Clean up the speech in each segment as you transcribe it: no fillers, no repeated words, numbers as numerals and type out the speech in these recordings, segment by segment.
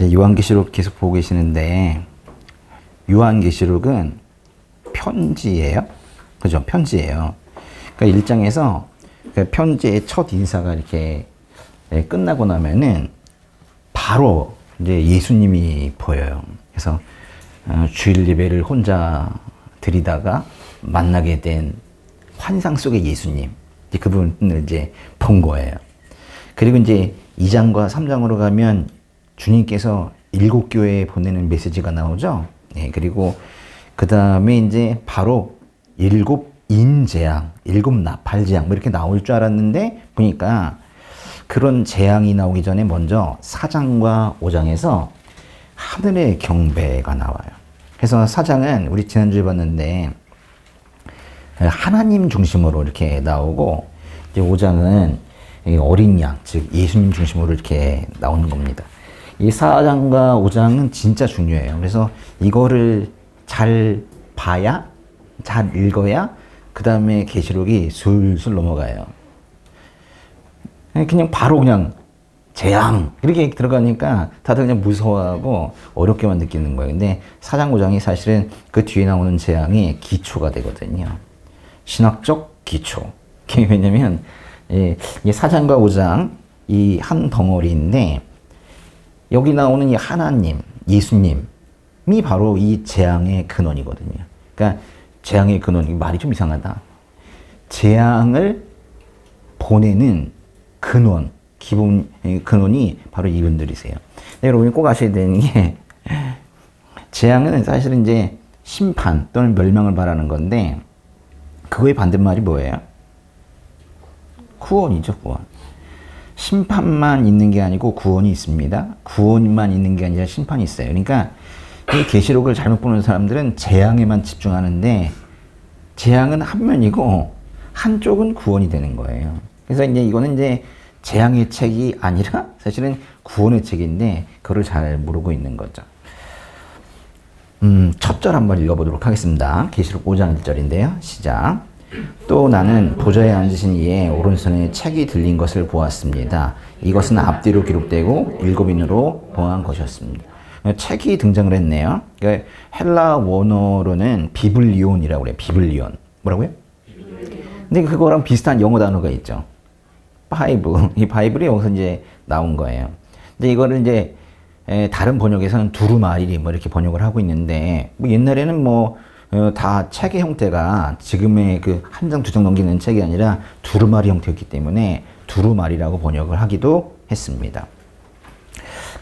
요한계시록 계속 보고 계시는데, 요한계시록은 편지예요. 그죠? 편지예요. 그러니까 1장에서 편지의 첫 인사가 이렇게 끝나고 나면은 바로 이제 예수님이 보여요. 그래서 주일 예배를 혼자 드리다가 만나게 된 환상 속의 예수님. 그분을 이제 본 거예요. 그리고 이제 2장과 3장으로 가면 주님께서 7교회에 보내는 메시지가 나오죠. 네, 그리고 그 다음에 이제 바로 7 인재앙, 7 나팔재앙 뭐 이렇게 나올 줄 알았는데 보니까 그런 재앙이 나오기 전에 먼저 4장과 5장에서 하늘의 경배가 나와요. 그래서 4장은 우리 지난주에 봤는데 하나님 중심으로 이렇게 나오고, 이제 5장은 어린 양, 즉 예수님 중심으로 이렇게 나오는 겁니다. 이 4장과 5장은 진짜 중요해요. 그래서 이거를 잘 봐야, 잘 읽어야 그 다음에 계시록이 술술 넘어가요. 그냥 바로 그냥 재앙 이렇게 들어가니까 다들 그냥 무서워하고 어렵게만 느끼는 거예요. 근데 4장 5장이 사실은 그 뒤에 나오는 재앙이 기초가 되거든요. 신학적 기초. 왜냐면 이 4장과 5장 이 한 덩어리인데, 여기 나오는 이 하나님, 예수님이 바로 이 재앙의 근원이거든요. 그러니까 재앙의 근원, 말이 좀 이상하다. 재앙을 보내는 근원, 기본 근원이 바로 이분들이세요. 여러분이 꼭 아셔야 되는 게, 재앙은 사실은 이제 심판 또는 멸망을 말하는 건데, 그거의 반대말이 뭐예요? 구원이죠, 구원. 심판만 있는 게 아니고 구원이 있습니다. 구원만 있는 게 아니라 심판이 있어요. 그러니까 이 계시록을 잘못 보는 사람들은 재앙에만 집중하는데, 재앙은 한 면이고 한쪽은 구원이 되는 거예요. 그래서 이제 이거는 이제 재앙의 책이 아니라 사실은 구원의 책인데, 그걸 잘 모르고 있는 거죠. 첫 절 한번 읽어보도록 하겠습니다. 계시록 5장 1절인데요. 시작. 또 나는 보좌에 앉으신 이의 오른손에 책이 들린 것을 보았습니다. 이것은 앞뒤로 기록되고 7인으로 봉한 것이었습니다. 책이 등장을 했네요. 그러니까 헬라 원어로는 비블리온이라고 그래요. 비블리온. 뭐라고요? 근데 그거랑 비슷한 영어 단어가 있죠. 바이블. 이 바이블이 여기서 이제 나온 거예요. 근데 이거를 이제 다른 번역에서는 두루마리 뭐 이렇게 번역을 하고 있는데, 뭐 옛날에는 다 책의 형태가 지금의 그 한 장, 두 장 넘기는 책이 아니라 두루마리 형태였기 때문에 두루마리라고 번역을 하기도 했습니다.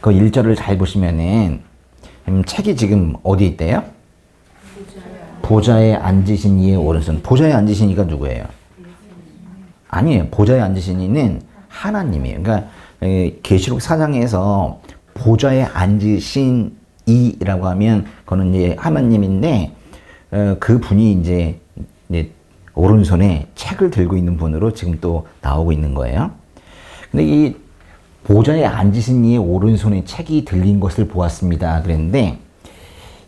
그 1절을 잘 보시면은 책이 지금 어디 있대요? 보좌에 앉으신 이의 오른손. 보좌에 앉으신 이가 누구예요? 아니에요. 보좌에 앉으신 이는 하나님이에요. 그러니까 계시록 4장에서 보좌에 앉으신 이라고 하면 그거는 이제 하나님인데, 그 분이 이제 오른손에 책을 들고 있는 분으로 지금 또 나오고 있는 거예요. 근데 이 보좌에 앉으신 이의 오른손에 책이 들린 것을 보았습니다. 그랬는데,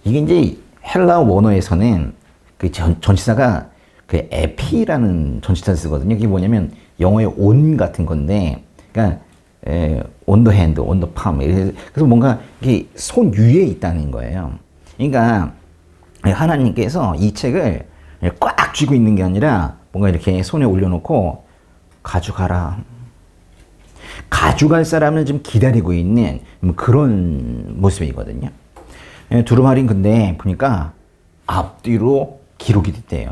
이게 이제 헬라 원어에서는 그 전치사가 그 에피라는 전치사를 쓰거든요. 이게 뭐냐면 영어의 온 같은 건데, 그러니까 on the hand, on the palm. 그래서 뭔가 이게 손 위에 있다는 거예요. 그러니까 하나님께서 이 책을 꽉 쥐고 있는 게 아니라 뭔가 이렇게 손에 올려놓고 가져가라. 가져갈 사람을 좀 기다리고 있는 그런 모습이거든요. 두루마리는 근데 보니까 앞뒤로 기록이 됐대요.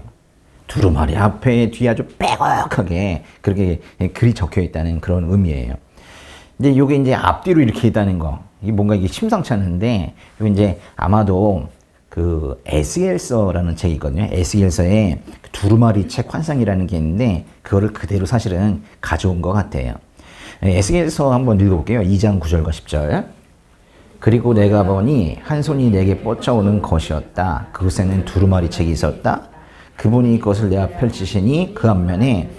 두루마리 앞에 뒤에 아주 빼곡하게 그렇게 글이 적혀 있다는 그런 의미예요. 근데 이게 이제 앞뒤로 이렇게 있다는 거, 이게 뭔가 이게 심상치 않은데, 이게 이제 아마도 그 에스겔서라는 책이 있거든요. 에스겔서에 두루마리 책 환상이라는 게 있는데, 그거를 그대로 사실은 가져온 것 같아요. 에스겔서 한번 읽어볼게요. 2장 9절과 10절. 그리고 내가 보니 한 손이 내게 뻗쳐오는 것이었다. 그곳에는 두루마리 책이 있었다. 그분이 그것을 내가 펼치시니 그 앞면에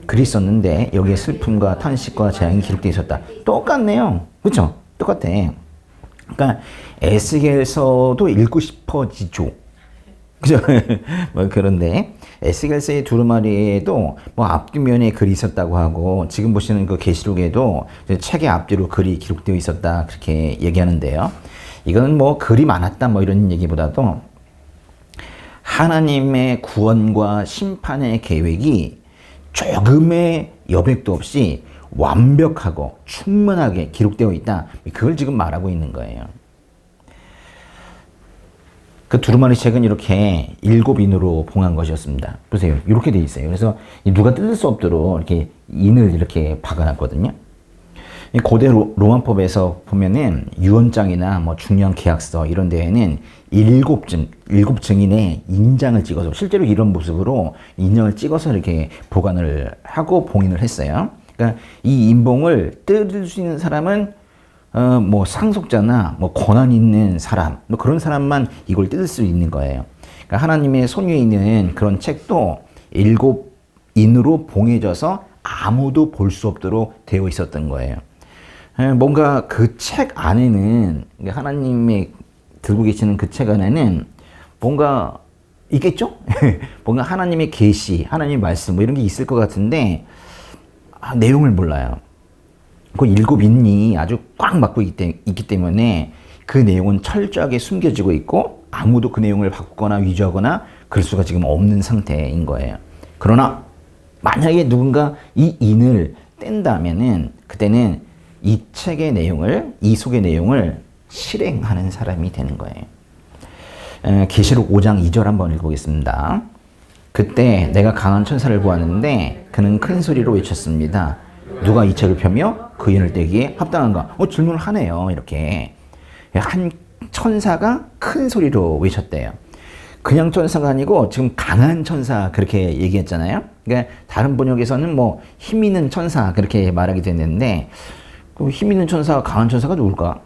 글이 있었는데 여기에 슬픔과 탄식과 재앙이 기록되어 있었다. 똑같네요. 그렇죠? 똑같아. 그러니까 에스겔서도 읽고 싶어지죠. 그죠? 뭐 그런데 에스겔서의 두루마리에도 뭐 앞뒤면에 글이 있었다고 하고 지금 보시는 그 계시록에도 책의 앞뒤로 글이 기록되어 있었다 그렇게 얘기하는데요. 이거는 뭐 글이 많았다 뭐 이런 얘기보다도 하나님의 구원과 심판의 계획이 조금의 여백도 없이 완벽하고 충분하게 기록되어 있다. 그걸 지금 말하고 있는 거예요. 그 두루마리 책은 이렇게 7인으로 봉한 것이었습니다. 보세요. 이렇게 돼 있어요. 그래서 누가 뜯을 수 없도록 이렇게 인을 이렇게 박아놨거든요. 고대 로마법에서 보면은 유언장이나 뭐 중요한 계약서 이런 데에는 7 증인의 인장을 찍어서 실제로 이런 모습으로 인장을 찍어서 이렇게 보관을 하고 봉인을 했어요. 그러니까 이 인봉을 뜯을 수 있는 사람은 뭐 상속자나 뭐 권한 있는 사람, 뭐 그런 사람만 이걸 뜯을 수 있는 거예요. 그러니까 하나님의 손 위에 있는 그런 책도 7인으로 봉해져서 아무도 볼 수 없도록 되어 있었던 거예요. 뭔가 그 책 안에는, 하나님의 들고 계시는 그 책 안에는 뭔가 있겠죠? 뭔가 하나님의 계시, 하나님의 말씀 뭐 이런 게 있을 것 같은데 내용을 몰라요. 그 7인이 아주 꽉 막고 있기 때문에 그 내용은 철저하게 숨겨지고 있고 아무도 그 내용을 바꾸거나 위조하거나 그럴 수가 지금 없는 상태인 거예요. 그러나 만약에 누군가 이 인을 뗀다면은 그때는 이 책의 내용을, 이 속의 내용을 실행하는 사람이 되는 거예요. 계시록 5장 2절 한번 읽어보겠습니다. 그때 내가 강한 천사를 보았는데 그는 큰 소리로 외쳤습니다. 누가 이 책을 펴며 그 인을 떼기에 합당한가? 질문을 하네요. 이렇게 한 천사가 큰 소리로 외쳤대요. 그냥 천사가 아니고 지금 강한 천사 그렇게 얘기했잖아요. 그러니까 다른 번역에서는 뭐 힘 있는 천사 그렇게 말하게 됐는데 그 힘 있는 천사, 강한 천사가 누굴까?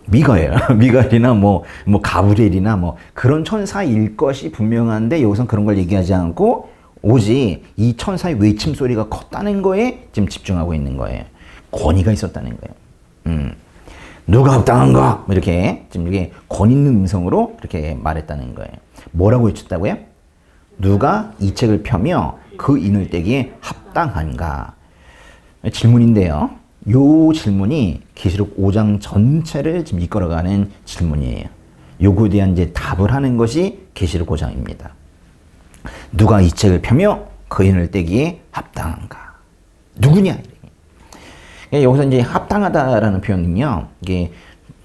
미가엘이나 뭐 가브리엘이나 뭐 그런 천사일 것이 분명한데 여기선 그런 걸 얘기하지 않고 오직 이 천사의 외침 소리가 컸다는 거에 지금 집중하고 있는 거예요. 권위가 있었다는 거예요. 누가 합당한가? 이렇게 지금 이게 권 있는 음성으로 이렇게 말했다는 거예요. 뭐라고 외쳤다고요? 누가 이 책을 펴며 그 인을 떼기에 합당한가? 질문인데요. 요 질문이 계시록 5장 전체를 지금 이끌어가는 질문이에요. 요거에 대한 이제 답을 하는 것이 계시록 5장입니다. 누가 이 책을 펴며 그 인을 떼기에 합당한가? 누구냐? 여기서 이제 합당하다라는 표현은요, 이게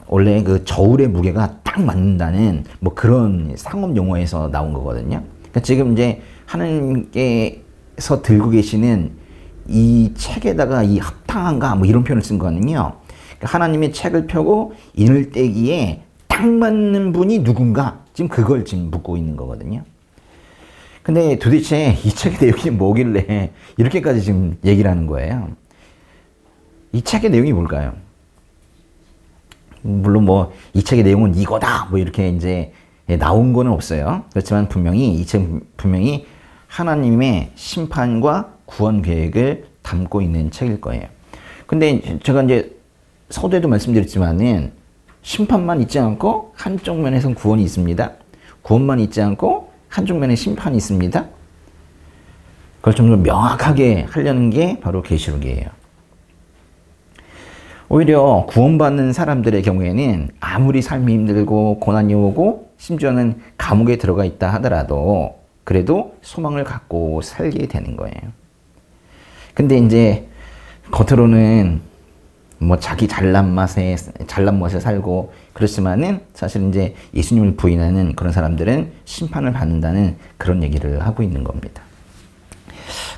원래 그 저울의 무게가 딱 맞는다는 뭐 그런 상업 용어에서 나온 거거든요. 그러니까 지금 이제 하나님께서 들고 계시는 이 책에다가 이 합당한가 뭐 이런 표현을 쓴 거는요. 그러니까 하나님의 책을 펴고 인을 떼기에 딱 맞는 분이 누군가 지금 그걸 지금 묻고 있는 거거든요. 근데 도대체 이 책의 내용이 뭐길래 이렇게까지 지금 얘기를 하는 거예요. 이 책의 내용이 뭘까요? 물론 뭐 이 책의 내용은 이거다 뭐 이렇게 이제 나온 거는 없어요. 그렇지만 분명히 이 책은 분명히 하나님의 심판과 구원 계획을 담고 있는 책일 거예요. 근데 제가 이제 서두에도 말씀드렸지만은 심판만 있지 않고 한쪽 면에선 구원이 있습니다. 구원만 있지 않고 한쪽 면에 심판이 있습니다. 그걸 좀 더 명확하게 하려는 게 바로 계시록이에요. 오히려 구원받는 사람들의 경우에는 아무리 삶이 힘들고 고난이 오고 심지어는 감옥에 들어가 있다 하더라도 그래도 소망을 갖고 살게 되는 거예요. 근데 이제 겉으로는 뭐 자기 잘난 맛에 살고 그렇지만은 사실 이제 예수님을 부인하는 그런 사람들은 심판을 받는다는 그런 얘기를 하고 있는 겁니다.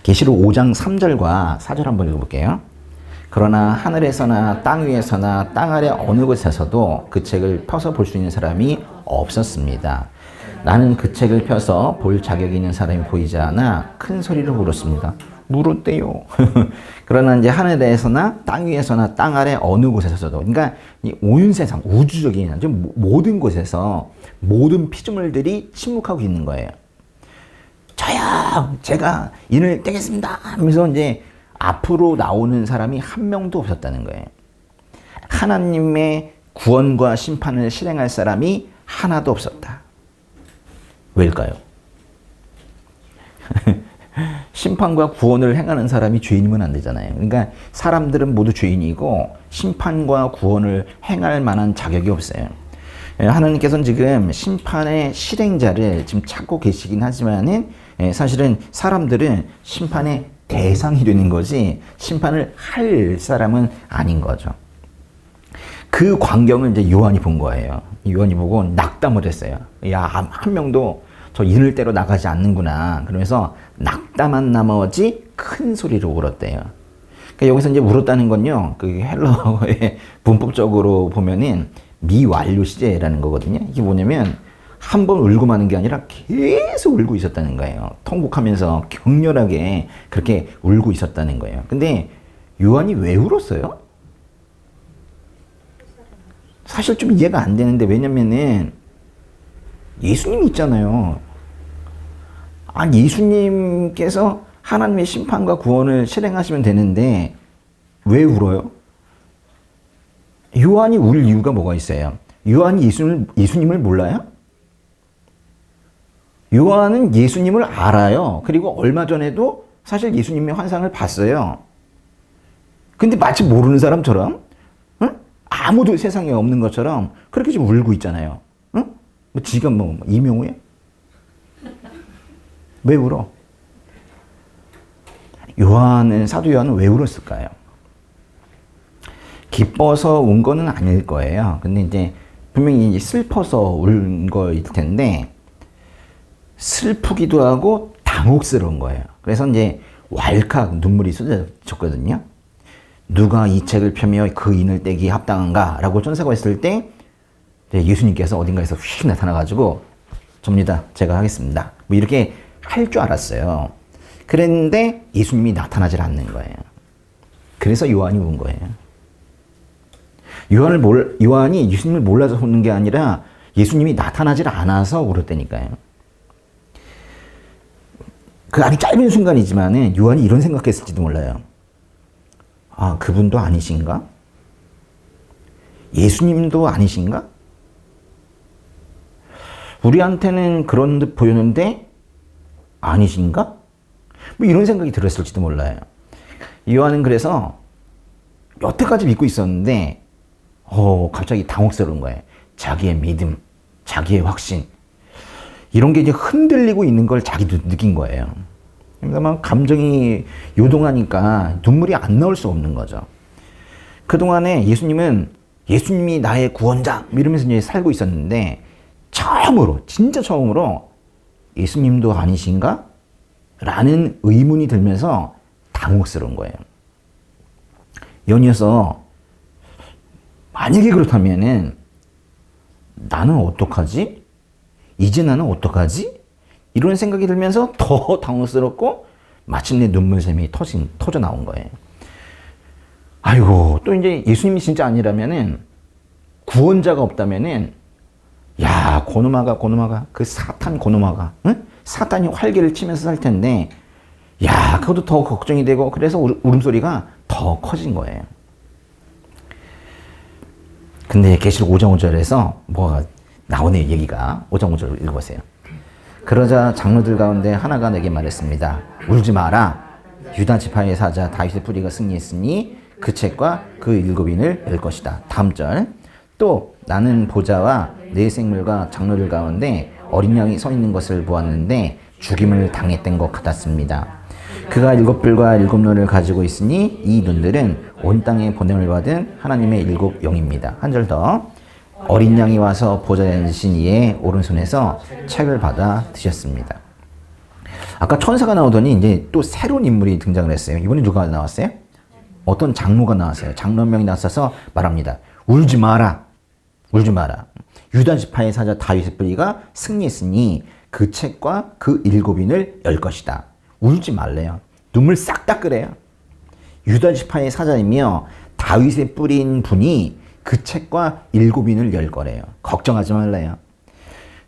계시록 5장 3절과 4절 한번 읽어볼게요. 그러나 하늘에서나 땅 위에서나 땅 아래 어느 곳에서도 그 책을 펴서 볼 수 있는 사람이 없었습니다. 나는 그 책을 펴서 볼 자격이 있는 사람이 보이지 않아 큰 소리로 물었습니다. 물었대요. 그러나 이제 하늘에서나 땅 위에서나 땅 아래 어느 곳에서도, 그러니까 온 세상, 우주적인 모든 곳에서 모든 피조물들이 침묵하고 있는 거예요. 저요, 제가 인을 떼겠습니다 하면서 이제 앞으로 나오는 사람이 한 명도 없었다는 거예요. 하나님의 구원과 심판을 실행할 사람이 하나도 없었다. 왜일까요? 심판과 구원을 행하는 사람이 죄인이면 안 되잖아요. 그러니까 사람들은 모두 죄인이고 심판과 구원을 행할 만한 자격이 없어요. 하나님께서는 지금 심판의 실행자를 지금 찾고 계시긴 하지만은 사실은 사람들은 심판의 대상이 되는 거지 심판을 할 사람은 아닌 거죠. 그 광경을 이제 요한이 본 거예요. 요한이 보고 낙담을 했어요. 야, 한 명도 저 인을 대로 나가지 않는구나. 그러면서 낙담한 나머지 큰 소리로 울었대요. 그러니까 여기서 이제 울었다는 건요, 그 헬라어의 문법적으로 보면은 미완료 시제라는 거거든요. 이게 뭐냐면 한 번 울고 마는 게 아니라 계속 울고 있었다는 거예요. 통곡하면서 격렬하게 그렇게 울고 있었다는 거예요. 근데 요한이 왜 울었어요? 사실 좀 이해가 안 되는데 왜냐면은 예수님이 있잖아요. 예수님께서 하나님의 심판과 구원을 실행하시면 되는데 왜 울어요? 요한이 울 이유가 뭐가 있어요? 요한이 예수님을 몰라요? 요한은 예수님을 알아요. 그리고 얼마 전에도 사실 예수님의 환상을 봤어요. 근데 마치 모르는 사람처럼, 응? 아무도 세상에 없는 것처럼 그렇게 지금 울고 있잖아요. 응? 지가 이명우야? 왜 울어? 사도 요한은 왜 울었을까요? 기뻐서 운 거는 아닐 거예요. 근데 이제 분명히 슬퍼서 울 거일 텐데 슬프기도 하고 당혹스러운 거예요. 그래서 이제 왈칵 눈물이 쏟아졌거든요. 누가 이 책을 펴며 그 인을 떼기에 합당한가? 라고 천사가 했을 때 예수님께서 어딘가에서 휙 나타나가지고 접니다. 제가 하겠습니다. 이렇게 할 줄 알았어요. 그랬는데 예수님이 나타나질 않는 거예요. 그래서 요한이 운 거예요. 요한이 예수님을 몰라서 우는 게 아니라 예수님이 나타나질 않아서 울었다니까요. 그 아주 짧은 순간이지만은 요한이 이런 생각했을지도 몰라요. 그분도 아니신가? 예수님도 아니신가? 우리한테는 그런 듯 보였는데 아니신가? 이런 생각이 들었을지도 몰라요. 요한은 그래서 여태까지 믿고 있었는데 갑자기 당혹스러운 거예요. 자기의 믿음, 자기의 확신 이런 게 이제 흔들리고 있는 걸 자기도 느낀 거예요. 그러니까 감정이 요동하니까 눈물이 안 나올 수 없는 거죠. 그동안에 예수님이 나의 구원자 이러면서 이제 살고 있었는데 진짜 처음으로 예수님도 아니신가? 라는 의문이 들면서 당혹스러운 거예요. 연이어서 만약에 그렇다면은 나는 어떡하지? 이제 나는 어떡하지? 이런 생각이 들면서 더 당혹스럽고 마침내 눈물샘이 터져 나온 거예요. 아이고, 또 이제 예수님이 진짜 아니라면은 구원자가 없다면은 고노마가 그 사탄 고노마가 응? 사탄이 활개를 치면서 살 텐데 그것도 더 걱정이 되고 그래서 울음소리가 더 커진 거예요. 근데 계시록 5장 5절에서 뭐가 나오네요. 얘기가 5장 5절 읽어보세요. 그러자 장로들 가운데 하나가 내게 말했습니다. 울지 마라. 유다 지파의 사자 다윗의 뿌리가 승리했으니 그 책과 그 7인을 열 것이다. 다음 절. 또 나는 보좌와 네 생물과 장로들 가운데 어린 양이 서 있는 것을 보았는데 죽임을 당했던 것 같았습니다. 그가 7뿔과 7눈을 가지고 있으니 이 눈들은 온 땅에 보냄을 받은 하나님의 7 영입니다. 한 절 더. 어린 양이 와서 보좌에 앉으신 이의 오른손에서 책을 받아 드셨습니다. 아까 천사가 나오더니 이제 또 새로운 인물이 등장을 했어요. 이번에 누가 나왔어요? 어떤 장로가 나왔어요. 장로 한 명이 나서서 말합니다. 울지 마라. 울지 마라. 유다 지파의 사자 다윗의 뿌리가 승리했으니 그 책과 그 7인을 열 것이다. 울지 말래요. 눈물 싹 닦으래요. 유다 지파의 사자이며 다윗의 뿌리인 분이 그 책과 7인을 열 거래요. 걱정하지 말래요.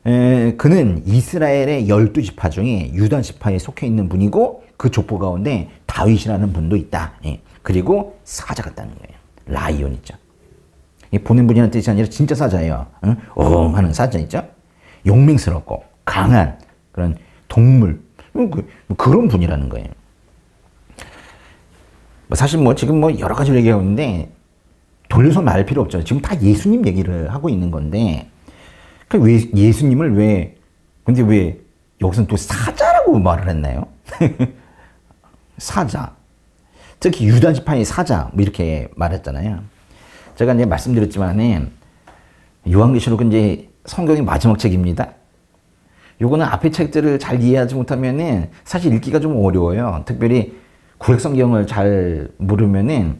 그는 이스라엘의 12지파 중에 유다 지파에 속해 있는 분이고 그 족보 가운데 다윗이라는 분도 있다. 그리고 사자 같다는 거예요. 라이온 있죠. 보낸 분이라는 뜻이 아니라 진짜 사자예요. 하는 사자 있죠. 용맹스럽고 강한 그런 동물, 그런 분이라는 거예요. 사실 지금 여러 가지 얘기하고 있는데, 돌려서 말할 필요 없죠. 지금 다 예수님 얘기를 하고 있는 건데, 왜 예수님을 근데 왜 여기서는 또 사자라고 말을 했나요? 사자. 특히 유다 지파의 사자, 이렇게 말했잖아요. 제가 이제 말씀드렸지만은, 요한계시록은 이제 성경의 마지막 책입니다. 요거는 앞의 책들을 잘 이해하지 못하면은 사실 읽기가 좀 어려워요. 특별히 구약성경을 잘 모르면은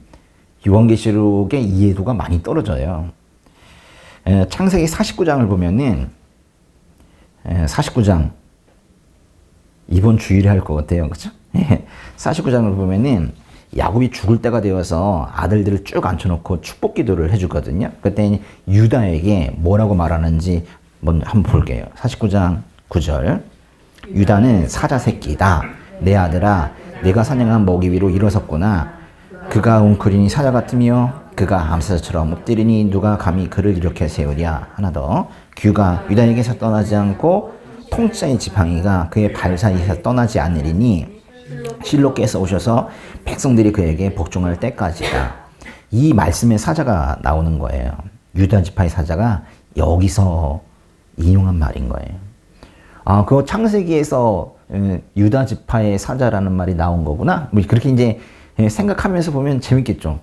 요한계시록의 이해도가 많이 떨어져요. 창세기 49장을 보면은 49장 이번 주일에 할 것 같아요. 그렇죠? 49장을 보면은 야곱이 죽을 때가 되어서 아들들을 쭉 앉혀놓고 축복 기도를 해주거든요. 그때 유다에게 뭐라고 말하는지 한번 볼게요. 49장 9절. 유다는 사자 새끼다. 내 아들아, 내가 사냥한 먹이 위로 일어섰구나. 그가 웅크리니 사자 같으며 그가 암사자처럼 엎드리니 누가 감히 그를 이렇게 세우랴. 하나 더. 규가 유다에게서 떠나지 않고 통치자의 지팡이가 그의 발 사이에서 떠나지 않으리니 실로께서 오셔서 백성들이 그에게 복종할 때까지다. 이 말씀의 사자가 나오는 거예요. 유다 지파의 사자가 여기서 인용한 말인 거예요. 그 창세기에서 유다 지파의 사자라는 말이 나온 거구나. 그렇게 이제 생각하면서 보면 재밌겠죠.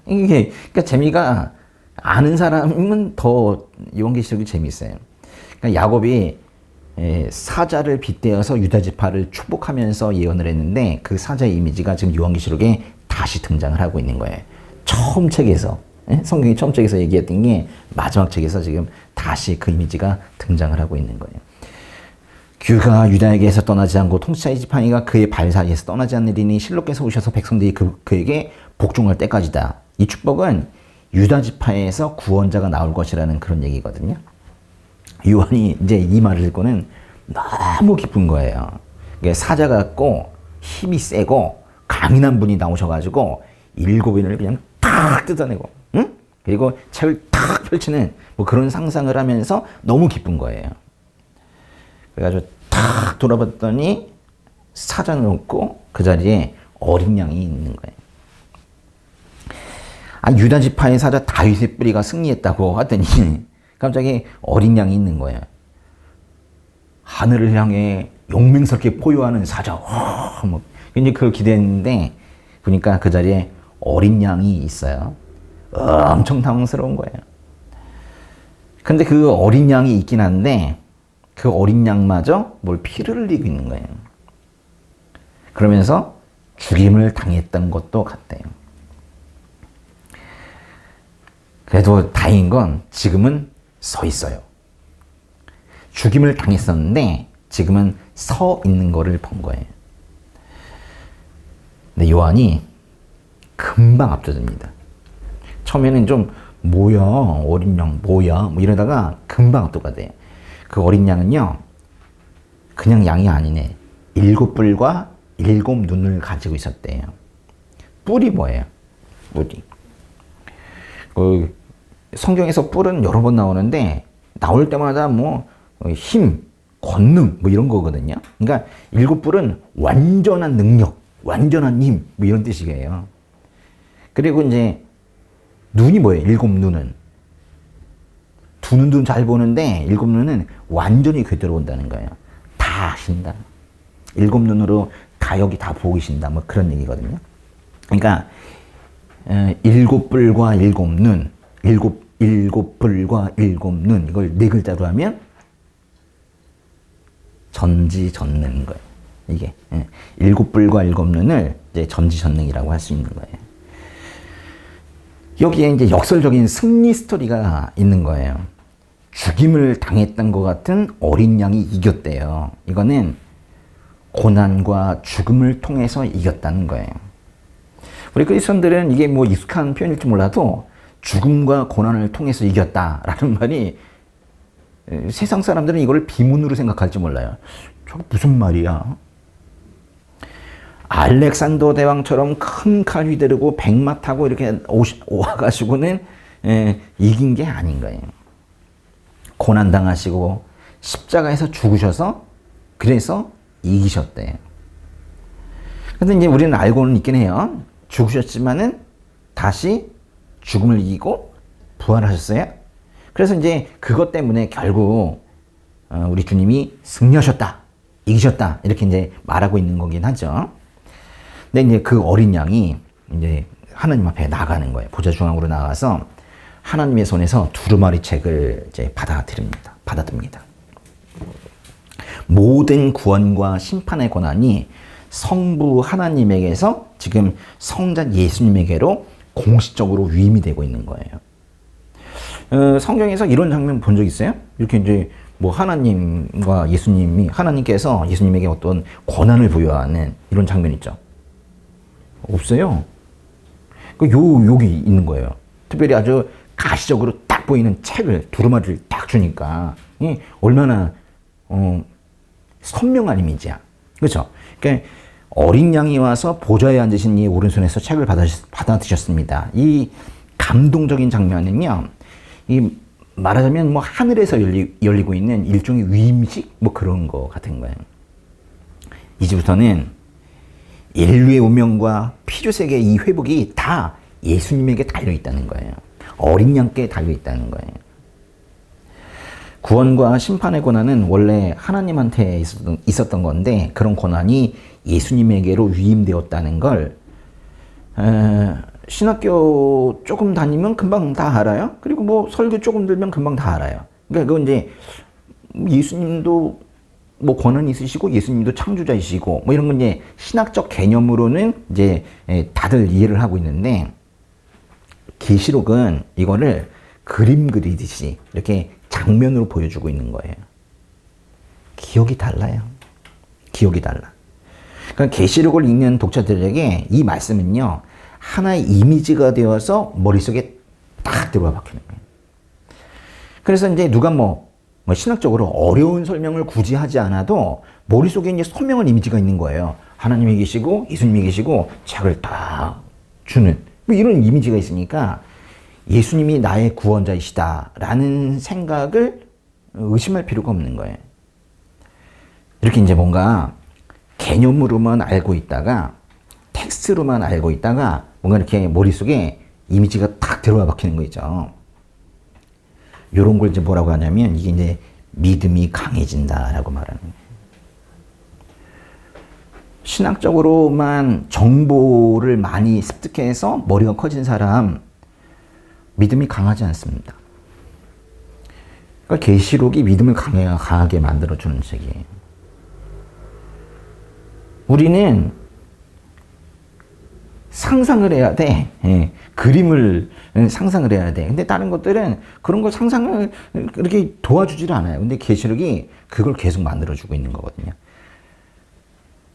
그러니까 재미가 아는 사람은 더 요한계시록이 재밌어요. 그러니까 야곱이 사자를 빗대어서 유다 지파를 축복하면서 예언을 했는데 그 사자의 이미지가 지금 요한계시록에 다시 등장을 하고 있는 거예요. 처음 책에서 성경의 처음 책에서 얘기했던 게 마지막 책에서 지금 다시 그 이미지가 등장을 하고 있는 거예요. 규가 유다에게서 떠나지 않고 통치자의 지팡이가 그의 발 사이에서 떠나지 않으리니 실로께서 오셔서 백성들이 그에게 복종할 때까지다. 이 축복은 유다 지파에서 구원자가 나올 것이라는 그런 얘기거든요. 요한이 이제 이 말을 듣고는 너무 기쁜 거예요. 사자 같고 힘이 세고 강인한 분이 나오셔가지고 7인을 그냥 탁 뜯어내고, 응? 그리고 책을 탁 펼치는 그런 상상을 하면서 너무 기쁜 거예요. 그래가지고 탁 돌아봤더니 사자는 없고 그 자리에 어린 양이 있는 거예요. 유다 지파의 사자 다윗의 뿌리가 승리했다고 하더니 갑자기 어린 양이 있는 거예요. 하늘을 향해 용맹스럽게 포효하는 사자. 이제 그걸 기대했는데 보니까 그 자리에 어린 양이 있어요. 엄청 당황스러운 거예요. 근데 그 어린 양이 있긴 한데 그 어린 양마저 피를 흘리고 있는 거예요. 그러면서 죽임을 당했던 것도 같대요. 그래도 다행인 건 지금은 서 있어요. 죽임을 당했었는데 지금은 서 있는 거를 본 거예요. 근데 요한이 금방 압도됩니다. 처음에는 좀 뭐야 어린 양 뭐야 이러다가 금방 압도가 돼요. 그 어린 양은요 그냥 양이 아니네. 7뿔과 7눈을 가지고 있었대요. 뿔이 뭐예요? 뿔이. 성경에서 뿔은 여러 번 나오는데 나올 때마다 힘, 권능 이런 거거든요. 그러니까 7뿔은 완전한 능력, 완전한 힘 이런 뜻이에요. 그리고 이제 눈이 뭐예요? 7눈은 2눈도 잘 보는데 7눈은 완전히 되돌아온다는 거예요. 다 아신다. 7눈으로 다 여기 다 보고 계신다. 그런 얘기거든요. 그러니까 7뿔과 7눈, 7뿔과 7눈 이걸 4글자로 하면 전지전능인 거예요. 이게 7뿔과 7눈을 이제 전지전능이라고 할 수 있는 거예요. 여기에 이제 역설적인 승리 스토리가 있는 거예요. 죽임을 당했던 것 같은 어린 양이 이겼대요. 이거는 고난과 죽음을 통해서 이겼다는 거예요. 우리 크리스천들은 이게 익숙한 표현일지 몰라도 죽음과 고난을 통해서 이겼다라는 말이 세상 사람들은 이걸 비문으로 생각할지 몰라요. 저거 무슨 말이야? 알렉산더 대왕처럼 큰 칼 휘두르고 백마 타고 이렇게 와가지고는 이긴 게 아닌 거예요. 고난당하시고 십자가에서 죽으셔서 그래서 이기셨대요. 근데 이제 우리는 알고는 있긴 해요. 죽으셨지만은 다시 죽음을 이기고 부활하셨어요. 그래서 이제 그것 때문에 결국 우리 주님이 승리하셨다, 이기셨다 이렇게 이제 말하고 있는 거긴 하죠. 근데 이제 그 어린 양이 이제 하나님 앞에 나가는 거예요. 보좌 중앙으로 나가서 하나님의 손에서 두루마리 책을 이제 받아듭니다. 모든 구원과 심판의 권한이 성부 하나님에게서 지금 성자 예수님에게로 공식적으로 위임이 되고 있는 거예요. 성경에서 이런 장면 본 적 있어요? 이렇게 이제 뭐 하나님과 하나님께서 예수님에게 어떤 권한을 부여하는 이런 장면 있죠? 없어요. 여기 있는 거예요. 특별히 아주 가시적으로 딱 보이는 책을, 두루마리를 딱 주니까 얼마나 선명한 이미지야. 그렇죠? 그러니까 어린 양이 와서 보좌에 앉으신 이 오른손에서 책을 받아 드셨습니다. 이 감동적인 장면은요, 이 말하자면 뭐 하늘에서 열리고 있는 일종의 위임식 뭐 그런 거 같은 거예요. 이제부터는 인류의 운명과 피조세계의 이 회복이 다 예수님에게 달려 있다는 거예요. 어린 양께 달려 있다는 거예요. 구원과 심판의 권한은 원래 하나님한테 있었던 건데 그런 권한이 예수님에게로 위임되었다는 걸 신학교 조금 다니면 금방 다 알아요. 그리고 뭐 설교 조금 들면 금방 다 알아요. 그러니까 그건 이제 예수님도 뭐 권한이 있으시고 예수님도 창조자이시고 뭐 이런 건 이제 신학적 개념으로는 이제 다들 이해를 하고 있는데 계시록은 이거를 그림 그리듯이 이렇게 장면으로 보여주고 있는 거예요. 기억이 달라요. 기억이 달라. 그러니까 계시록을 읽는 독자들에게 이 말씀은요, 하나의 이미지가 되어서 머릿속에 딱 들어와 박히는 거예요. 그래서 이제 누가 뭐 신학적으로 어려운 설명을 굳이 하지 않아도 머릿속에 이제 선명한 이미지가 있는 거예요. 하나님이 계시고 예수님이 계시고 책을 딱 주는 뭐 이런 이미지가 있으니까 예수님이 나의 구원자이시다라는 생각을 의심할 필요가 없는 거예요. 이렇게 이제 뭔가 개념으로만 알고 있다가 텍스트로만 알고 있다가 뭔가 이렇게 머릿속에 이미지가 탁 들어와 박히는 거 있죠. 요런 걸 이제 뭐라고 하냐면 이게 이제 믿음이 강해진다라고 말하는 거예요. 신학적으로만 정보를 많이 습득해서 머리가 커진 사람 믿음이 강하지 않습니다. 그러니까 계시록이 믿음을 강하게 만들어주는 책이에요. 우리는 상상을 해야 돼. 그림을 상상을 해야 돼. 근데 다른 것들은 그런 걸 상상을 그렇게 도와주질 않아요. 근데 계시록이 그걸 계속 만들어주고 있는 거거든요.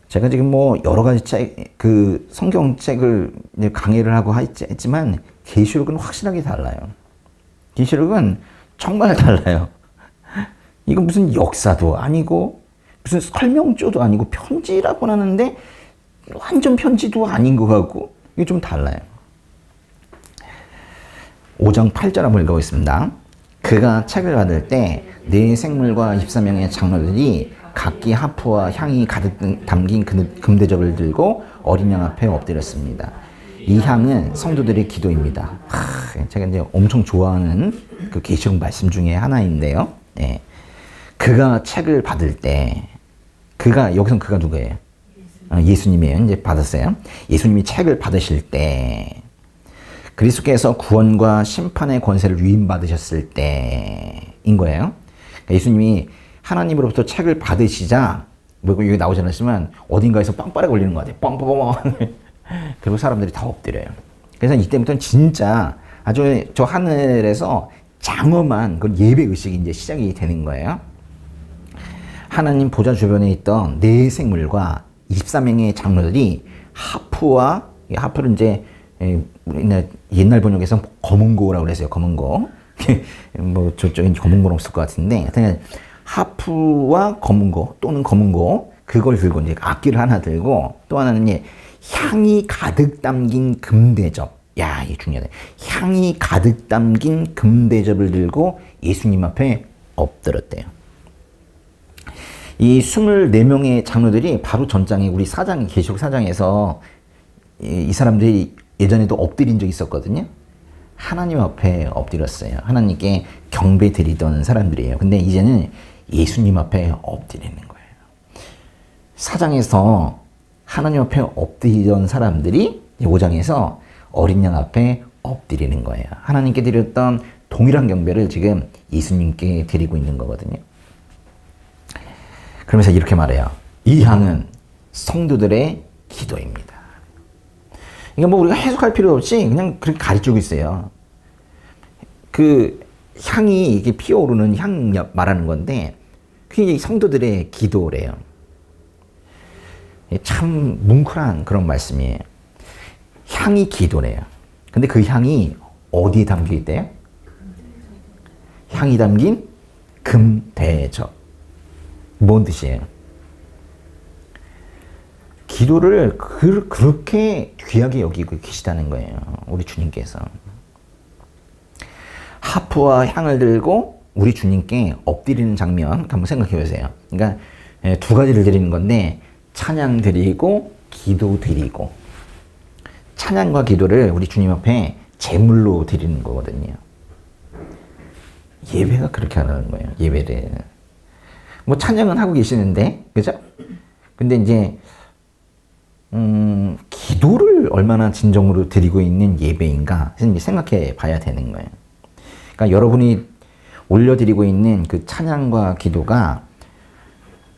제가 지금 뭐 여러 가지 그 성경책을 강의를 하고 했지만 계시록은 확실하게 달라요. 계시록은 정말 달라요. 이건 무슨 역사도 아니고 무슨 설명조도 아니고 편지라고 하는데 완전 편지도 아닌 것 같고 이게 좀 달라요. 5장 8절 한번 읽어보겠습니다. 그가 책을 받을 때 네 생물과 24명의 장로들이 각기 하프와 향이 가득 담긴 금대접을 들고 어린 양 앞에 엎드렸습니다. 이 향은 성도들의 기도입니다. 제가 이제 엄청 좋아하는 그 계시록 말씀 중에 하나인데요. 네. 그가 책을 받을 때, 여기선 그가 누구예요? 예수님이에요. 이제 받았어요. 예수님이 책을 받으실 때, 그리스도께서 구원과 심판의 권세를 위임받으셨을 때인 거예요. 예수님이 하나님으로부터 책을 받으시자, 뭐 여기 나오지 않았지만 어딘가에서 빵빠레 걸리는 것 같아요. 뻥뻥뻥. 그리고 사람들이 다 엎드려요. 그래서 이때부터는 진짜 아주 저 하늘에서 장엄한 그 예배 의식이 이제 시작이 되는 거예요. 하나님 보좌 주변에 있던 네 생물과 24명의 장로들이 하프는 이제 옛날 번역에서 검은고라고 그랬어요. 검은고. 뭐 저쪽엔 검은고는 없을 것 같은데 하프와 검은고 또는 검은고 그걸 들고 이제 악기를 하나 들고 또 하나는 이제 향이 가득 담긴 금대접. 야, 이게 중요하다. 향이 가득 담긴 금대접을 들고 예수님 앞에 엎드렸대요. 이 24명의 장로들이 바로 전장에 우리 사장, 계시록 사장에서 이 사람들이 예전에도 엎드린 적이 있었거든요. 하나님 앞에 엎드렸어요. 하나님께 경배 드리던 사람들이에요. 근데 이제는 예수님 앞에 엎드리는 거예요. 사장에서 하나님 앞에 엎드리던 사람들이 5장에서 어린 양 앞에 엎드리는 거예요. 하나님께 드렸던 동일한 경배를 지금 예수님께 드리고 있는 거거든요. 그러면서 이렇게 말해요. 이 향은 성도들의 기도입니다. 그러니까 뭐 우리가 해석할 필요 없이 그냥 그렇게 가르치고 있어요. 그 향이 이게 피어오르는 향 말하는 건데 그게 성도들의 기도래요. 참 뭉클한 그런 말씀이에요. 향이 기도래요. 근데 그 향이 어디에 담겨 있대요? 향이 담긴 금대접. 뭔 뜻이에요? 기도를 그렇게 귀하게 여기고 계시다는 거예요. 우리 주님께서. 하프와 향을 들고 우리 주님께 엎드리는 장면 한번 생각해 보세요. 그러니까 두 가지를 드리는 건데 찬양 드리고 기도 드리고, 찬양과 기도를 우리 주님 앞에 제물로 드리는 거거든요. 예배가 그렇게 하는 거예요. 예배를. 뭐 찬양은 하고 계시는데, 그죠? 근데 이제 기도를 얼마나 진정으로 드리고 있는 예배인가 생각해 봐야 되는 거예요. 그러니까 여러분이 올려드리고 있는 그 찬양과 기도가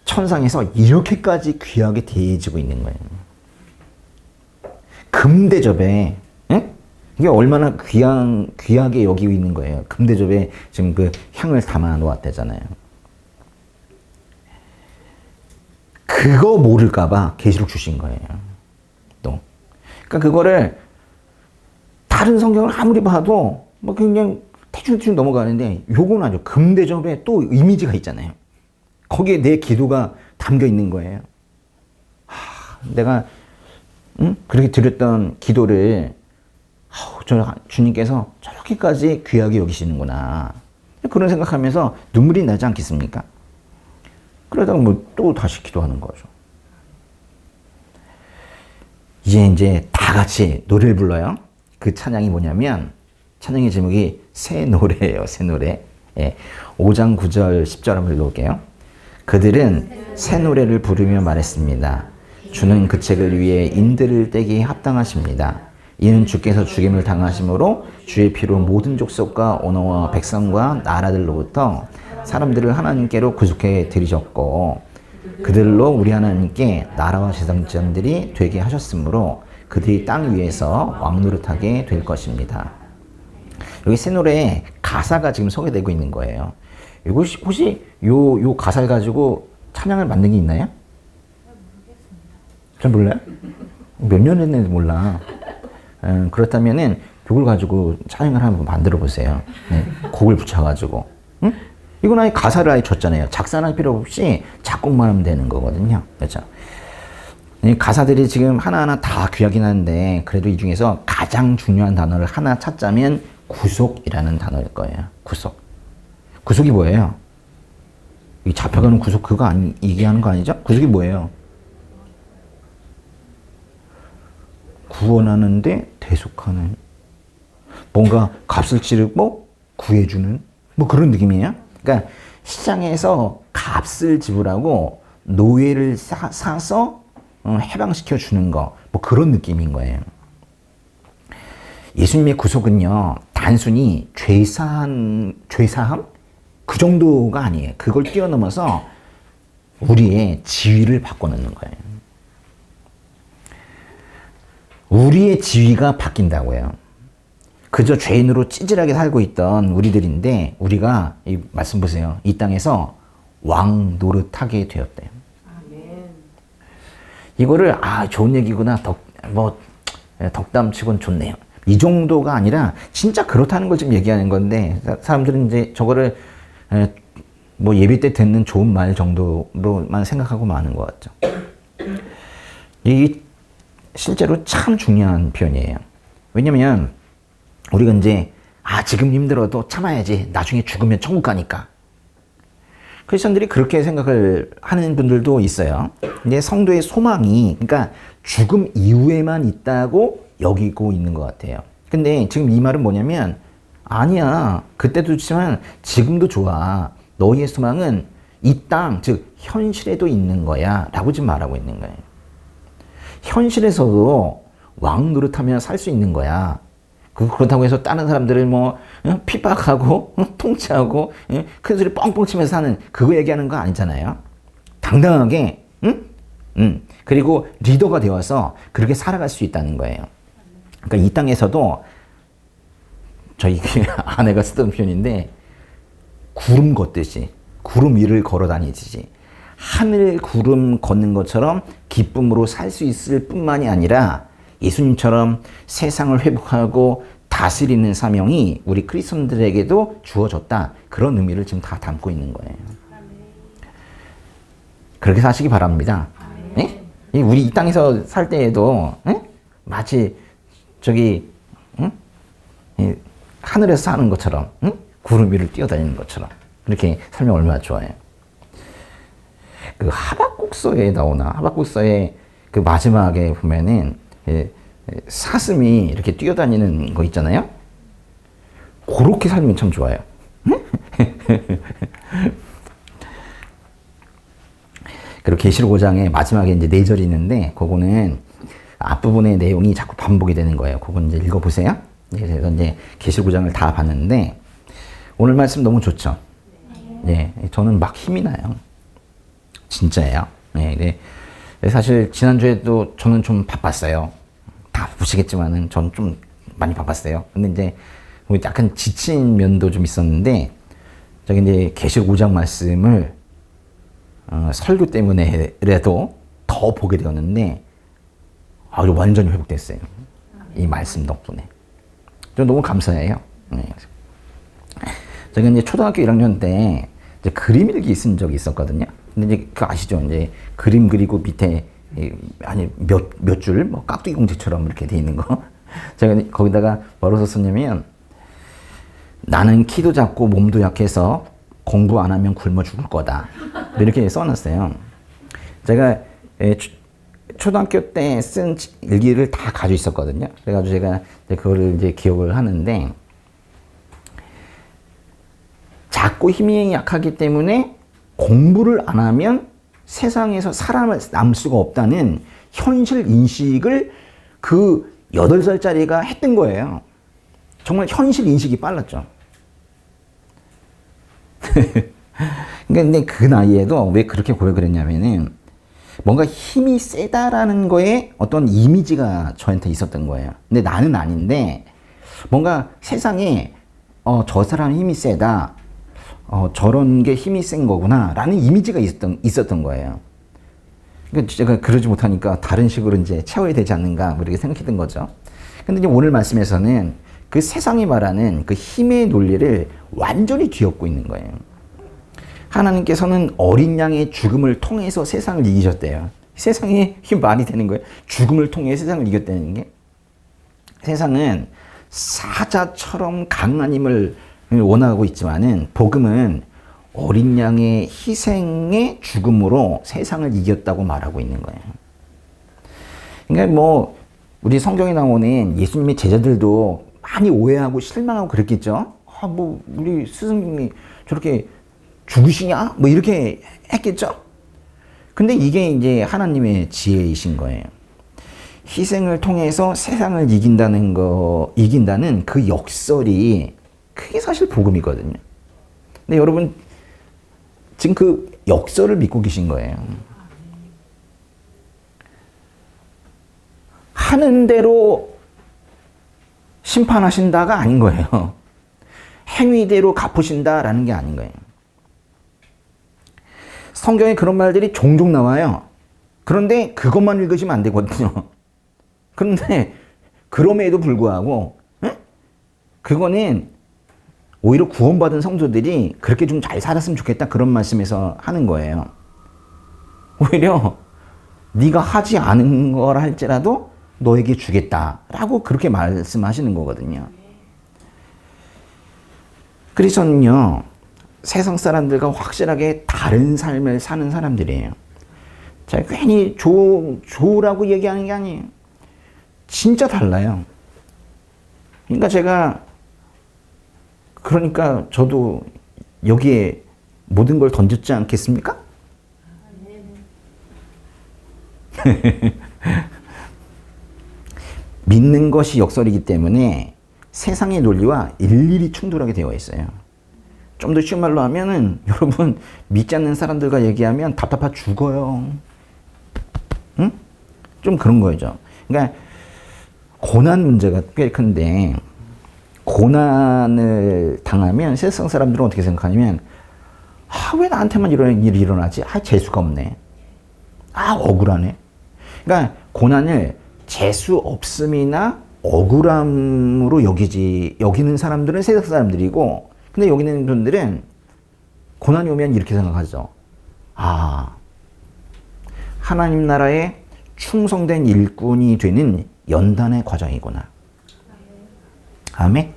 천상에서 이렇게까지 귀하게 대해지고 있는 거예요. 금대접에, 예? 이게 얼마나 귀하게 여기고 있는 거예요. 금대접에 지금 그 향을 담아 놓았대잖아요. 그거 모를까봐 계시록 주신 거예요. 또. 그러니까 그거를 다른 성경을 아무리 봐도 뭐 그냥 대충 넘어가는데 요건 아주 금대접에 또 이미지가 있잖아요. 거기에 내 기도가 담겨 있는 거예요. 내가 그렇게 드렸던 기도를 주님께서 저렇게까지 귀하게 여기시는구나. 그런 생각하면서 눈물이 나지 않겠습니까? 그러다가 뭐 또 다시 기도하는 거죠. 이제 다 같이 노래를 불러요. 그 찬양이 뭐냐면 찬양의 제목이 새 노래예요. 새 노래. 예. 5장 9절 10절 한번 읽어볼게요. 그들은 새 노래를 부르며 말했습니다. 주는 그 책을 위해 인들을 떼기에 합당하십니다. 이는 주께서 죽임을 당하심으로 주의 피로 모든 족속과 언어와 백성과 나라들로부터 사람들을 하나님께로 구속해 들이셨고 그들로 우리 하나님께 나라와 제사장들이 되게 하셨으므로 그들이 땅 위에서 왕노릇하게 될 것입니다. 여기 새 노래에 가사가 지금 소개되고 있는 거예요. 이것이 혹시 요 가사를 가지고 찬양을 만든 게 있나요? 잘 몰라요? 몇 년 했는지 몰라. 그렇다면은 이걸 가지고 찬양을 한번 만들어 보세요. 네, 곡을 붙여가지고. 응? 이건 아예 가사를 아예 줬잖아요. 작사는 할 필요 없이 작곡만 하면 되는 거거든요. 그렇죠? 이 가사들이 지금 하나하나 다 귀하긴 한데 그래도 이 중에서 가장 중요한 단어를 하나 찾자면 구속이라는 단어일 거예요. 구속. 구속이 뭐예요? 이 잡혀가는 구속 그거 얘기하는 거 아니죠? 구속이 뭐예요? 구원하는데 대속하는, 뭔가 값을 치르고 구해주는 뭐 그런 느낌이에요. 그러니까 시장에서 값을 지불하고 노예를 사서 해방시켜 주는 거, 뭐 그런 느낌인 거예요. 예수님의 구속은요, 단순히 죄사함 그 정도가 아니에요. 그걸 뛰어넘어서 우리의 지위를 바꿔놓는 거예요. 우리의 지위가 바뀐다고요. 그저 죄인으로 찌질하게 살고 있던 우리들인데 우리가 이 말씀 보세요. 이 땅에서 왕 노릇하게 되었대요. 아멘. 이거를 좋은 얘기구나. 덕담치곤 좋네요. 이 정도가 아니라 진짜 그렇다는 걸 지금 얘기하는 건데 사람들은 이제 저거를 뭐 예배 때 듣는 좋은 말 정도로만 생각하고 마는 것 같죠. 이게 실제로 참 중요한 표현이에요. 왜냐면 우리가 이제 지금 힘들어도 참아야지. 나중에 죽으면 천국 가니까. 크리스천들이 그렇게 생각을 하는 분들도 있어요. 근데 성도의 소망이 그러니까 죽음 이후에만 있다고 여기고 있는 것 같아요. 근데 지금 이 말은 뭐냐면 아니야. 그때도 좋지만 지금도 좋아. 너희의 소망은 이 땅, 즉 현실에도 있는 거야 라고 지금 말하고 있는 거예요. 현실에서도 왕 노릇하며 살 수 있는 거야. 그렇다고 해서 다른 사람들을 뭐 핍박하고 통치하고 큰 소리 뻥뻥 치면서 사는 그거 얘기하는 거 아니잖아요. 당당하게 그리고 리더가 되어서 그렇게 살아갈 수 있다는 거예요. 그러니까 이 땅에서도 저희 아내가 쓰던 표현인데 구름 걷듯이 구름 위를 걸어 다니듯이 하늘 구름 걷는 것처럼 기쁨으로 살 수 있을 뿐만이 아니라 예수님처럼 세상을 회복하고 다스리는 사명이 우리 크리스천들에게도 주어졌다. 그런 의미를 지금 다 담고 있는 거예요. 그렇게 사시기 바랍니다. 네? 우리 이 땅에서 살 때에도 마치 저기 하늘에서 사는 것처럼 구름 위를 뛰어다니는 것처럼 그렇게 살면 얼마나 좋아요. 그 하박국서에 나오나 하박국서의 그 마지막에 보면은 사슴이 이렇게 뛰어다니는 거 있잖아요. 그렇게 살면 참 좋아요. 그리고 계시록 5장의 마지막에 이제 4절이 있는데 그거는 앞부분의 내용이 자꾸 반복이 되는 거예요. 그건 이제 읽어보세요. 그래서 이제 계시록 5장을 다 봤는데 오늘 말씀 너무 좋죠. 네, 저는 막 힘이 나요. 진짜예요. 네. 사실 지난주에도 저는 좀 바빴어요. 다 보시겠지만은 저는 좀 많이 바빴어요. 근데 이제 약간 지친 면도 좀 있었는데 저기 이제 계시록 5장 말씀을 설교 때문에라도 더 보게 되었는데 아주 완전히 회복됐어요. 이 말씀 덕분에. 저 너무 감사해요. 네. 제가 이제 초등학교 1학년 때 이제 그림 일기 쓴 적이 있었거든요. 근데 이제 그 아시죠? 이제 그림 그리고 밑에 아니 몇 줄 뭐 깍두기 공지처럼 이렇게 돼 있는 거. 제가 거기다가 뭐라고 썼냐면 나는 키도 작고 몸도 약해서 공부 안 하면 굶어 죽을 거다. 이렇게 써놨어요. 제가 초등학교 때 쓴 일기를 다 가지고 있었거든요. 그래가지고 제가 그거를 이제 기억을 하는데 작고 힘이 약하기 때문에 공부를 안 하면 세상에서 살아남을 수가 없다는 현실 인식을 그 8살짜리가 했던 거예요. 정말 현실 인식이 빨랐죠. 근데 그 나이에도 왜 그렇게 고백을 했냐면은 뭔가 힘이 세다라는 거에 어떤 이미지가 저한테 있었던 거예요. 근데 나는 아닌데 뭔가 세상에 저 사람 힘이 세다. 저런 게 힘이 센 거구나 라는 이미지가 있었던 거예요. 그러니까 제가 그러지 못하니까 다른 식으로 이제 채워야 되지 않는가 이렇게 생각했던 거죠. 근데 이제 오늘 말씀에서는 그 세상이 말하는 그 힘의 논리를 완전히 뒤엎고 있는 거예요. 하나님께서는 어린 양의 죽음을 통해서 세상을 이기셨대요. 세상에 힘 말이 되는 거예요. 죽음을 통해 세상을 이겼다는 게. 세상은 사자처럼 강한 힘을 원하고 있지만은 복음은 어린 양의 희생의 죽음으로 세상을 이겼다고 말하고 있는 거예요. 그러니까 뭐 우리 성경에 나오는 예수님의 제자들도 많이 오해하고 실망하고 그랬겠죠. 뭐 우리 스승님이 저렇게 죽으시냐? 뭐 이렇게 했겠죠. 근데 이게 이제 하나님의 지혜이신 거예요. 희생을 통해서 세상을 이긴다는 그 역설이 그게 사실 복음이거든요. 근데 여러분 지금 그 역설을 믿고 계신 거예요. 하는 대로 심판하신다가 아닌 거예요. 행위대로 갚으신다라는 게 아닌 거예요. 성경에 그런 말들이 종종 나와요. 그런데 그것만 읽으시면 안 되거든요. 그런데 그럼에도 불구하고 그거는 오히려 구원받은 성도들이 그렇게 좀 잘 살았으면 좋겠다 그런 말씀에서 하는 거예요. 오히려 네가 하지 않은 걸 할지라도 너에게 주겠다라고 그렇게 말씀하시는 거거든요. 그래서는요. 세상 사람들과 확실하게 다른 삶을 사는 사람들이에요. 제가 괜히 좋으라고 얘기하는 게 아니에요. 진짜 달라요. 그러니까 저도 여기에 모든 걸 던졌지 않겠습니까? 믿는 것이 역설이기 때문에 세상의 논리와 일일이 충돌하게 되어 있어요. 좀 더 쉬운 말로 하면은 여러분 믿지 않는 사람들과 얘기하면 답답하 죽어요. 응? 좀 그런 거죠. 그러니까 고난 문제가 꽤 큰데 고난을 당하면 세상 사람들은 어떻게 생각하냐면 왜 나한테만 이런 일이 일어나지? 재수가 없네. 억울하네. 그러니까 고난을 재수 없음이나 억울함으로 여기는 사람들은 세상 사람들이고, 근데 여기 있는 분들은 고난이 오면 이렇게 생각하죠. 하나님 나라에 충성된 일꾼이 되는 연단의 과정이구나. 아멘?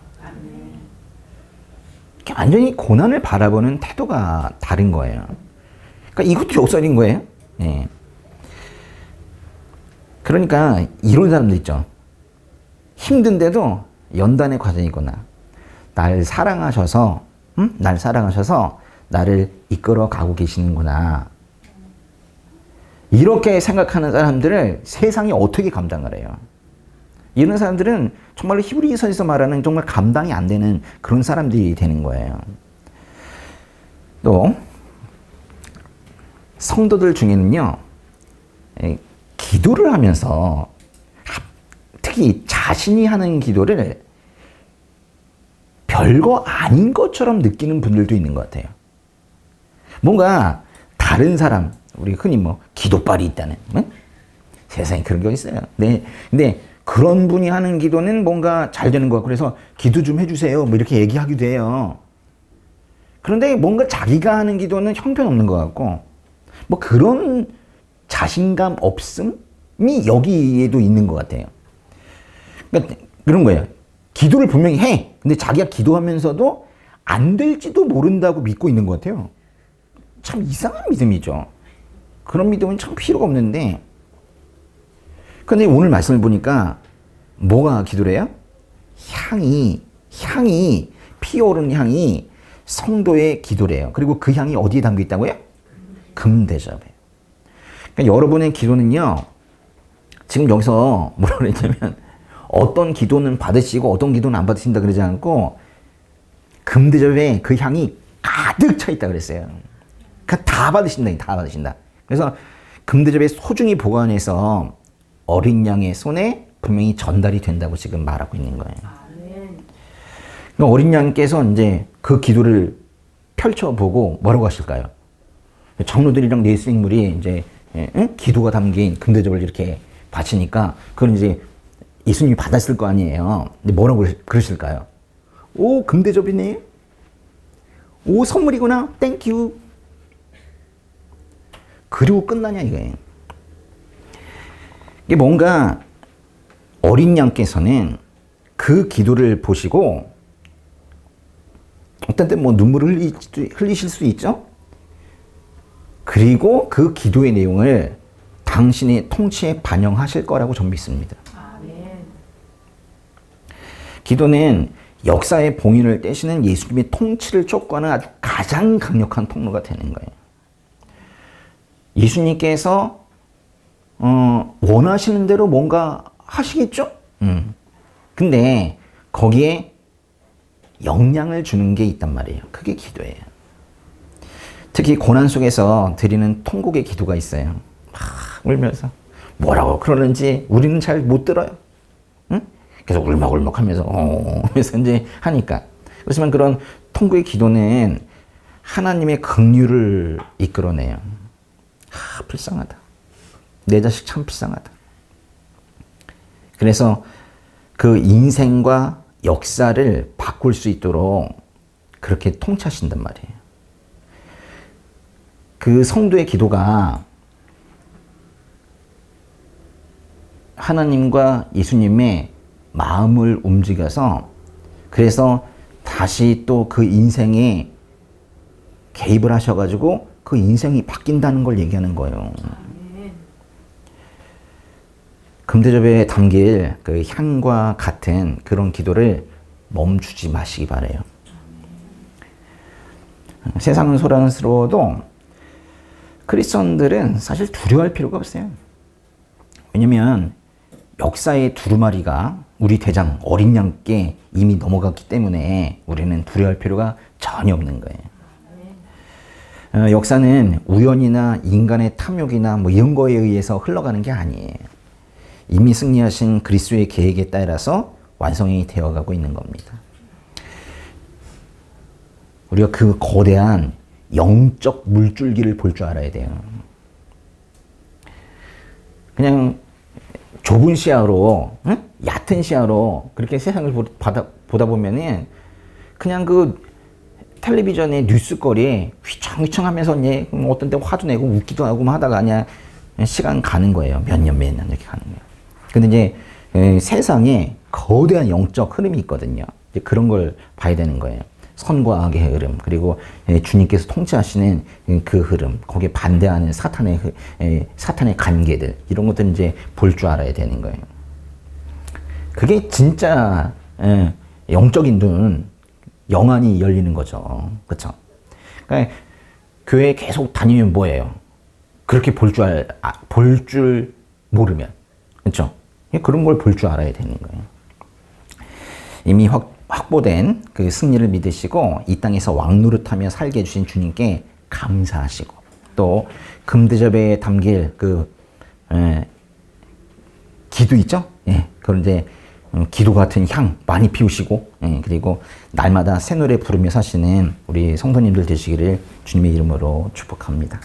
완전히 고난을 바라보는 태도가 다른 거예요. 그러니까 이것도 역설인 거예요. 네. 그러니까 이런 사람들 있죠. 힘든데도 연단의 과정이구나. 날 사랑하셔서 나를 이끌어 가고 계시는구나. 이렇게 생각하는 사람들을 세상이 어떻게 감당을 해요? 이런 사람들은 정말로 히브리서에서 말하는 정말 감당이 안 되는 그런 사람들이 되는 거예요. 또 성도들 중에는요, 기도를 하면서 특히 자신이 하는 기도를 별거 아닌 것처럼 느끼는 분들도 있는 것 같아요. 뭔가 다른 사람, 우리 흔히 기도빨이 있다는, 세상에 그런 게 있어요. 네. 근데 그런 분이 하는 기도는 뭔가 잘 되는 것 같고, 그래서 기도 좀 해주세요. 이렇게 얘기하기도 해요. 그런데 뭔가 자기가 하는 기도는 형편없는 것 같고, 그런 자신감 없음이 여기에도 있는 것 같아요. 그러니까 그런 거예요. 기도를 분명히 해. 근데 자기가 기도하면서도 안 될지도 모른다고 믿고 있는 것 같아요. 참 이상한 믿음이죠. 그런 믿음은 참 필요가 없는데, 근데 오늘 말씀을 보니까 뭐가 기도래요? 향이 피어오르는 향이 성도의 기도래요. 그리고 그 향이 어디에 담겨 있다고요? 금대접에. 그러니까 여러분의 기도는요, 지금 여기서 뭐라 그랬냐면 어떤 기도는 받으시고 어떤 기도는 안 받으신다 그러지 않고 금대접에 그 향이 가득 차 있다 그랬어요. 그러니까 다 받으신다. 그래서 금대접에 소중히 보관해서 어린 양의 손에 분명히 전달이 된다고 지금 말하고 있는 거예요. 그러니까 어린 양께서 이제 그 기도를 펼쳐보고 뭐라고 하실까요? 장로들이랑 예수 인물이 이제 기도가 담긴 금대접을 이렇게 바치니까 그건 이제 예수님이 받았을 거 아니에요. 근데 뭐라고 그러실까요? 오, 금대접이네. 오, 선물이구나. 땡큐. 그리고 끝나냐 이거예요. 이게 뭔가 어린 양께서는 그 기도를 보시고 어떤 때 눈물을 흘리실 수 있죠. 그리고 그 기도의 내용을 당신의 통치에 반영하실 거라고 저는 믿습니다. 기도는 역사의 봉인을 떼시는 예수님의 통치를 촉구하는 아주 가장 강력한 통로가 되는 거예요. 예수님께서 원하시는 대로 뭔가 하시겠죠? 근데 거기에 영향을 주는 게 있단 말이에요. 그게 기도예요. 특히 고난 속에서 드리는 통곡의 기도가 있어요. 막 울면서 뭐라고 그러는지 우리는 잘 못 들어요. 응? 계속 울먹울먹 하면서 하면서 이제 하니까. 그렇지만 그런 통곡의 기도는 하나님의 긍휼을 이끌어내요. 불쌍하다. 내 자식 참 불쌍하다. 그래서 그 인생과 역사를 바꿀 수 있도록 그렇게 통치하신단 말이에요. 그 성도의 기도가 하나님과 예수님의 마음을 움직여서 그래서 다시 또 그 인생의 개입을 하셔가지고 그 인생이 바뀐다는 걸 얘기하는 거예요. 금대접에 담길 그 향과 같은 그런 기도를 멈추지 마시기 바래요. 세상은 소란스러워도 크리스천들은 사실 두려워할 필요가 없어요. 왜냐면 역사의 두루마리가 우리 대장 어린 양께 이미 넘어갔기 때문에 우리는 두려워할 필요가 전혀 없는 거예요. 역사는 우연이나 인간의 탐욕이나 뭐 이런 거에 의해서 흘러가는 게 아니에요. 이미 승리하신 그리스도의 계획에 따라서 완성이 되어가고 있는 겁니다. 우리가 그 거대한 영적 물줄기를 볼 줄 알아야 돼요. 그냥 좁은 시야로, 응? 얕은 시야로 그렇게 세상을 보다 보면은 그냥 그 텔레비전의 뉴스거리에 휘청휘청 하면서 어떤 때 화도 내고 웃기도 하고 하다가 그냥 시간 가는 거예요. 몇 년 이렇게 가는 거예요. 근데 이제 세상에 거대한 영적 흐름이 있거든요. 이제 그런 걸 봐야 되는 거예요. 선과 악의 흐름, 그리고 주님께서 통치하시는 그 흐름, 거기에 반대하는 사탄의 관계들, 이런 것들 이제 볼 줄 알아야 되는 거예요. 그게 진짜 영적인 눈, 영안이 열리는 거죠. 그렇죠? 그러니까 교회에 계속 다니면 뭐예요? 그렇게 볼 줄 모르면, 그렇죠? 그런 걸 볼 줄 알아야 되는 거예요. 이미 확보된 그 승리를 믿으시고 이 땅에서 왕노릇하며 살게 해주신 주님께 감사하시고, 또 금대접에 담길 그 기도 있죠? 그런 이제 기도 같은 향 많이 피우시고, 그리고 날마다 새 노래 부르며 사시는 우리 성도님들 되시기를 주님의 이름으로 축복합니다.